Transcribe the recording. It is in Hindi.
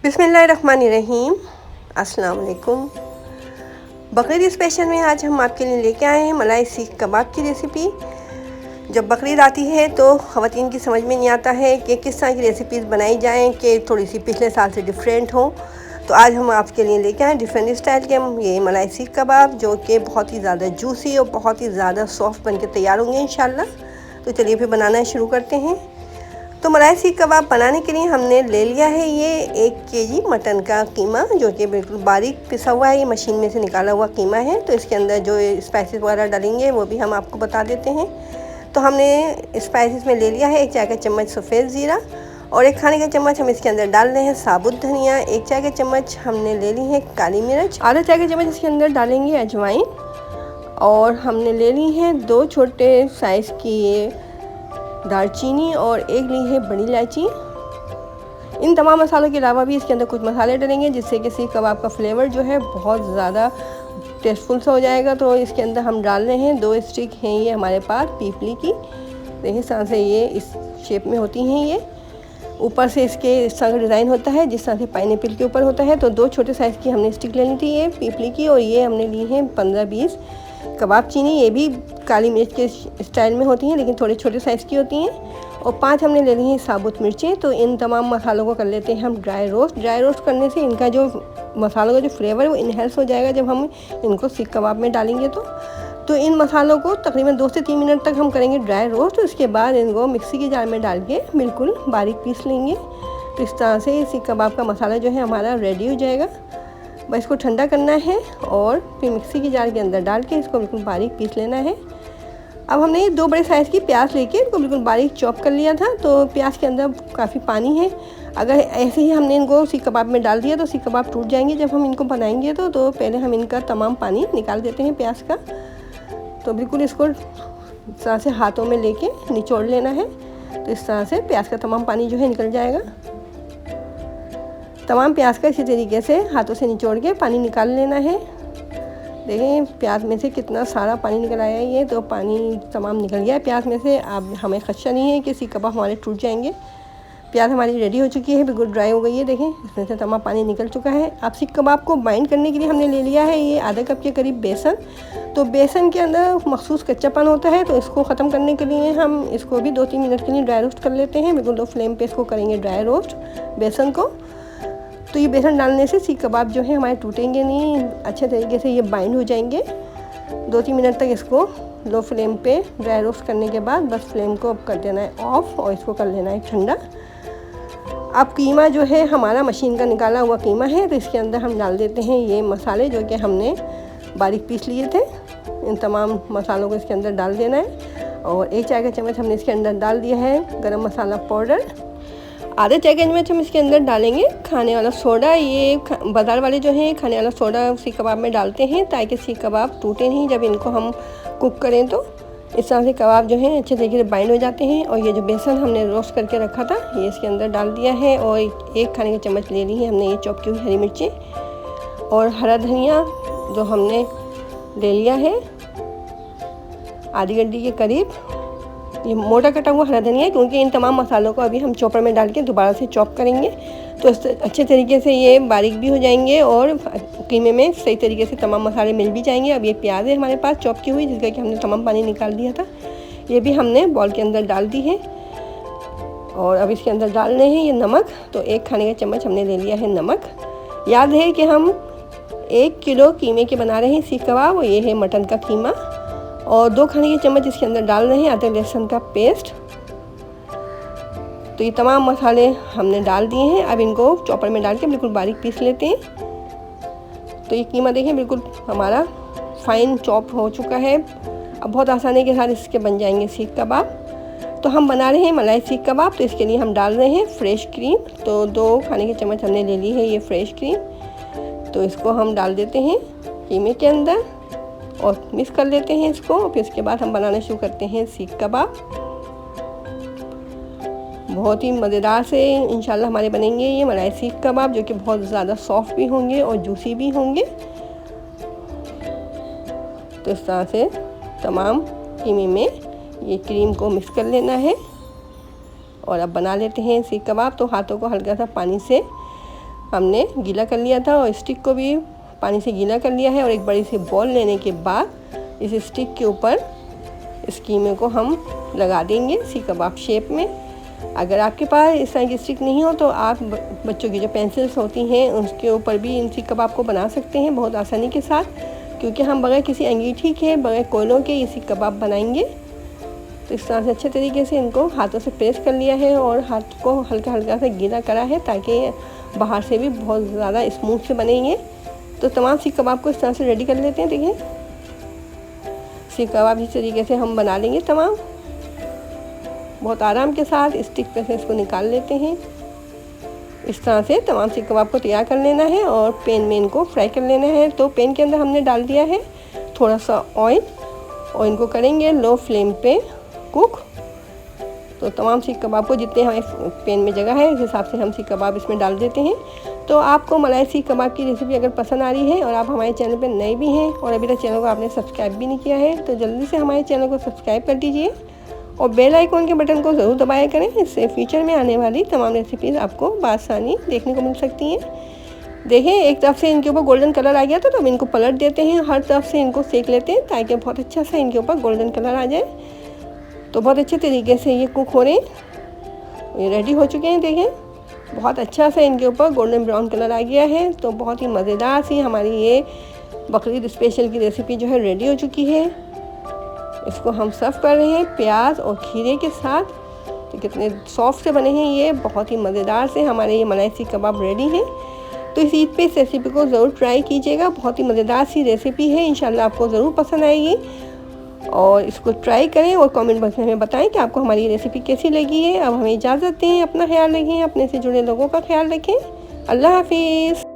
बिस्मिल्लाहिर्रहमानिर्रहीम। अस्सलाम वालेकुम। बकरीद स्पेशल में आज हम आपके लिए लेके आए हैं मलाई सीख कबाब की रेसिपी। जब बकरीद आती है तो ख़वातीन की समझ में नहीं आता है कि किस तरह की रेसिपीज़ बनाई जाएं कि थोड़ी सी पिछले साल से डिफरेंट हो। तो आज हम आपके लिए लेके आए डिफरेंट स्टाइल के हम ये मलाई सीख कबाब, जो कि बहुत ही ज़्यादा जूसी और बहुत ही ज़्यादा सॉफ्ट बन के तैयार होंगे इंशाल्लाह। तो चलिए फिर बनाना शुरू करते हैं। तो मलाई सीख कबाब बनाने के लिए हमने ले लिया है ये 1 केजी मटन का कीमा, जो कि बिल्कुल बारीक पिसा हुआ है। ये मशीन में से निकाला हुआ कीमा है। तो इसके अंदर जो स्पाइसेस वगैरह डालेंगे वो भी हम आपको बता देते हैं। तो हमने स्पाइसेस में ले लिया है 1 चाय का चम्मच सफ़ेद ज़ीरा और 1 खाने का चम्मच हम इसके अंदर डाल रहे हैं साबुत धनिया। 1 चाय का चम्मच हमने ले ली है काली मिर्च। आधा चाय का चम्मच इसके अंदर डालेंगे अजवाइन और हमने ले ली है 2 छोटे साइज़ की ये दालचीनी और 1 ली है बड़ी इलायची। इन तमाम मसालों के अलावा भी इसके अंदर कुछ मसाले डालेंगे जिससे कि सीख कबाब का फ्लेवर जो है बहुत ज़्यादा टेस्टफुल सा हो जाएगा। तो इसके अंदर हम डाल रहे हैं 2 स्टिक हैं ये हमारे पास पीपली की। देखिए इस तरह से ये इस शेप में होती हैं। ये ऊपर से इसके इस तरह का डिज़ाइन होता है जिस तरह से पाइनएप्पल के ऊपर होता है। तो 2 छोटे साइज़ की हमने स्टिक लेनी थी ये पीपली की, और ये हमने ली है 15-20 कबाब चीनी। ये भी काली मिर्च के स्टाइल में होती हैं लेकिन थोड़े छोटे साइज़ की होती हैं। और 5 हमने ले ली हैं साबुत मिर्चें। तो इन तमाम मसालों को कर लेते हैं हम ड्राई रोस्ट। ड्राई रोस्ट करने से इनका जो मसालों का जो फ्लेवर है वो इन्हेंस हो जाएगा जब हम इनको सीख कबाब में डालेंगे। तो इन मसालों को तकरीबन 2 से 3 मिनट तक हम करेंगे ड्राई रोस्ट। उसके बाद इनको मिक्सी के जार में डाल के बिल्कुल बारीक पीस लेंगे। तो इस तरह से सीख कबाब का मसाला जो है हमारा रेडी हो जाएगा। बस इसको ठंडा करना है और फिर मिक्सी के जार के अंदर डाल के इसको बिल्कुल बारीक पीस लेना है। अब हमने ये 2 बड़े साइज़ की प्याज लेके इसको बिल्कुल बारीक चॉप कर लिया था। तो प्याज के अंदर काफ़ी पानी है। अगर ऐसे ही हमने इनको सीख कबाब में डाल दिया तो सीख कबाब टूट जाएंगे जब हम इनको बनाएंगे। तो पहले हम इनका तमाम पानी निकाल देते हैं प्याज का। तो बिल्कुल इसको इस तरह से हाथों में लेके निचोड़ लेना है। तो इस तरह से प्याज का तमाम पानी जो है निकल जाएगा। तमाम प्याज का इसी तरीके से हाथों से निचोड़ के पानी निकाल लेना है। देखें प्याज में से कितना सारा पानी निकल आया है। ये तो पानी तमाम निकल गया है प्याज में से। अब हमें खदशा नहीं है कि सीख कबाब हमारे टूट जाएंगे। प्याज हमारी रेडी हो चुकी है, बिल्कुल ड्राई हो गई है। देखें इसमें से तमाम पानी निकल चुका है। अब सीख कबाब को बाइंड करने के लिए हमने ले लिया है ये आधा कप के करीब बेसन। तो बेसन के अंदर मखसूस कच्चापन होता है, तो इसको ख़त्म करने के लिए हम इसको भी 2-3 मिनट के लिए ड्राई रोस्ट कर लेते हैं। बिल्कुल लो फ्लेम पे इसको करेंगे ड्राई रोस्ट बेसन को। तो ये बेसन डालने से सीख कबाब जो है हमारे टूटेंगे नहीं, अच्छे तरीके से ये बाइंड हो जाएंगे। 2-3 मिनट तक इसको लो फ्लेम पे ड्राई रोस्ट करने के बाद बस फ्लेम को अब कर देना है ऑफ और इसको कर लेना है ठंडा। अब कीमा जो है हमारा मशीन का निकाला हुआ कीमा है, तो इसके अंदर हम डाल देते हैं ये मसाले जो कि हमने बारीक पीस लिए थे। इन तमाम मसालों को इसके अंदर डाल देना है। और 1 चाय का चम्मच हमने इसके अंदर डाल दिया है गरम मसाला पाउडर। आधे चाय का चम्मच हम इसके अंदर डालेंगे खाने वाला सोडा। ये बाज़ार वाले जो हैं खाने वाला सोडा सीख कबाब में डालते हैं ताकि सीख कबाब टूटे नहीं जब इनको हम कुक करें। तो इस तरह से कबाब जो हैं अच्छे तरीके से बाइंड हो जाते हैं। और ये जो बेसन हमने रोस्ट करके रखा था ये इसके अंदर डाल दिया है। और 1 खाने का चम्मच ले ली है हमने ये चॉप की हुई हरी मिर्चें और हरा धनिया जो हमने ले लिया है आधी गड्डी के करीब। ये मोटा कटा हुआ हरा धनिया, क्योंकि इन तमाम मसालों को अभी हम चॉपर में डाल के दोबारा से चॉप करेंगे तो अच्छे तरीके से ये बारीक भी हो जाएंगे और कीमे में सही तरीके से तमाम मसाले मिल भी जाएंगे। अब ये प्याज है हमारे पास चॉप की हुई जिसका कि हमने तमाम पानी निकाल दिया था, ये भी हमने बॉल के अंदर डाल दी है। और अब इसके अंदर डालने हैं ये नमक। तो 1 खाने का चम्मच हमने ले लिया है नमक। याद है कि हम 1 किलो कीमे के बना रहे हैं सीख कबाब, और ये है मटन का कीमा। और 2 खाने के चम्मच इसके अंदर डाल रहे हैं अदरक लहसुन का पेस्ट। तो ये तमाम मसाले हमने डाल दिए हैं। अब इनको चॉपर में डाल के बिल्कुल बारीक पीस लेते हैं। तो ये कीमा देखें बिल्कुल हमारा फाइन चॉप हो चुका है। अब बहुत आसानी के साथ इसके बन जाएंगे सीख कबाब। तो हम बना रहे हैं मलाई सीख कबाब। तो इसके लिए हम डाल रहे हैं फ्रेश क्रीम। तो 2 खाने के चम्मच हमने ले ली है ये फ्रेश क्रीम। तो इसको हम डाल देते हैं कीमे के अंदर और मिक्स कर लेते हैं इसको। फिर इसके बाद हम बनाना शुरू करते हैं सीख कबाब। बहुत ही मज़ेदार से इंशाल्लाह हमारे बनेंगे ये मलाई सीख कबाब, जो कि बहुत ज़्यादा सॉफ्ट भी होंगे और जूसी भी होंगे। तो इस तरह से तमाम कीमे में ये क्रीम को मिक्स कर लेना है और अब बना लेते हैं सीख कबाब। तो हाथों को हल्का सा पानी से हमने गीला कर लिया था और स्टिक को भी पानी से गीला कर लिया है। और एक बड़ी सी बॉल लेने के बाद इस स्टिक के ऊपर इस कीमे को हम लगा देंगे सीख कबाब शेप में। अगर आपके पास इस तरह की स्टिक नहीं हो तो आप बच्चों की जो पेंसिल्स होती हैं उसके ऊपर भी इन सीख कबाब को बना सकते हैं बहुत आसानी के साथ, क्योंकि हम बगैर किसी अंगीठी के, बगैर कोयलों के ये सीख कबाब बनाएंगे। तो इस तरह से अच्छे तरीके से इनको हाथों से प्रेस कर लिया है और हाथ को हल्का हल्का सा गीला करा है ताकि बाहर से भी बहुत ज़्यादा स्मूथ से बनेंगे। तो तमाम सीख कबाब को इस तरह से रेडी कर लेते हैं। देखिए सीख कबाब इस तरीके से हम बना लेंगे तमाम, बहुत आराम के साथ स्टिक पे से इसको निकाल लेते हैं। इस तरह से तमाम सीख कबाब को तैयार कर लेना है और पैन में इनको फ्राई कर लेना है। तो पैन के अंदर हमने डाल दिया है थोड़ा सा ऑयल और इनको करेंगे लो फ्लेम पे कुक। तो तमाम सीख कबाब को जितने हमारे पैन में जगह है इस हिसाब से हम सीख कबाब इसमें डाल देते हैं। तो आपको मलाई सीख कबाब की रेसिपी अगर पसंद आ रही है और आप हमारे चैनल पर नए भी हैं और अभी तक चैनल को आपने सब्सक्राइब भी नहीं किया है तो जल्दी से हमारे चैनल को सब्सक्राइब कर दीजिए और बेल आइकॉन के बटन को ज़रूर दबाया करें। इससे फ्यूचर में आने वाली तमाम रेसिपीज़ आपको बआसानी देखने को मिल सकती हैं। देखें एक तरफ से इनके ऊपर गोल्डन कलर आ गया तो हम इनको पलट देते हैं, हर तरफ से इनको सेक लेते हैं ताकि बहुत अच्छा सा इनके ऊपर गोल्डन कलर आ जाए। तो बहुत अच्छे तरीके से ये कुक हो रहे हैं, ये रेडी हो चुके हैं। देखें बहुत अच्छा सा इनके ऊपर गोल्डन ब्राउन कलर आ गया है। तो बहुत ही मज़ेदार सी हमारी ये बकरीद स्पेशल की रेसिपी जो है रेडी हो चुकी है। इसको हम सर्व कर रहे हैं प्याज और खीरे के साथ। तो कितने सॉफ्ट से बने हैं ये, बहुत ही मज़ेदार से हमारे ये मलाई सीख कबाब रेडी हैं। तो इस ईद पे इस रेसिपी को ज़रूर ट्राई कीजिएगा, बहुत ही मज़ेदार सी रेसिपी है, इंशाल्लाह आपको ज़रूर पसंद आएगी। और इसको ट्राई करें और कमेंट बॉक्स में हमें बताएं कि आपको हमारी रेसिपी कैसी लगी है। अब हमें इजाज़त दें, अपना ख्याल रखें, अपने से जुड़े लोगों का ख्याल रखें। अल्लाह हाफिज़।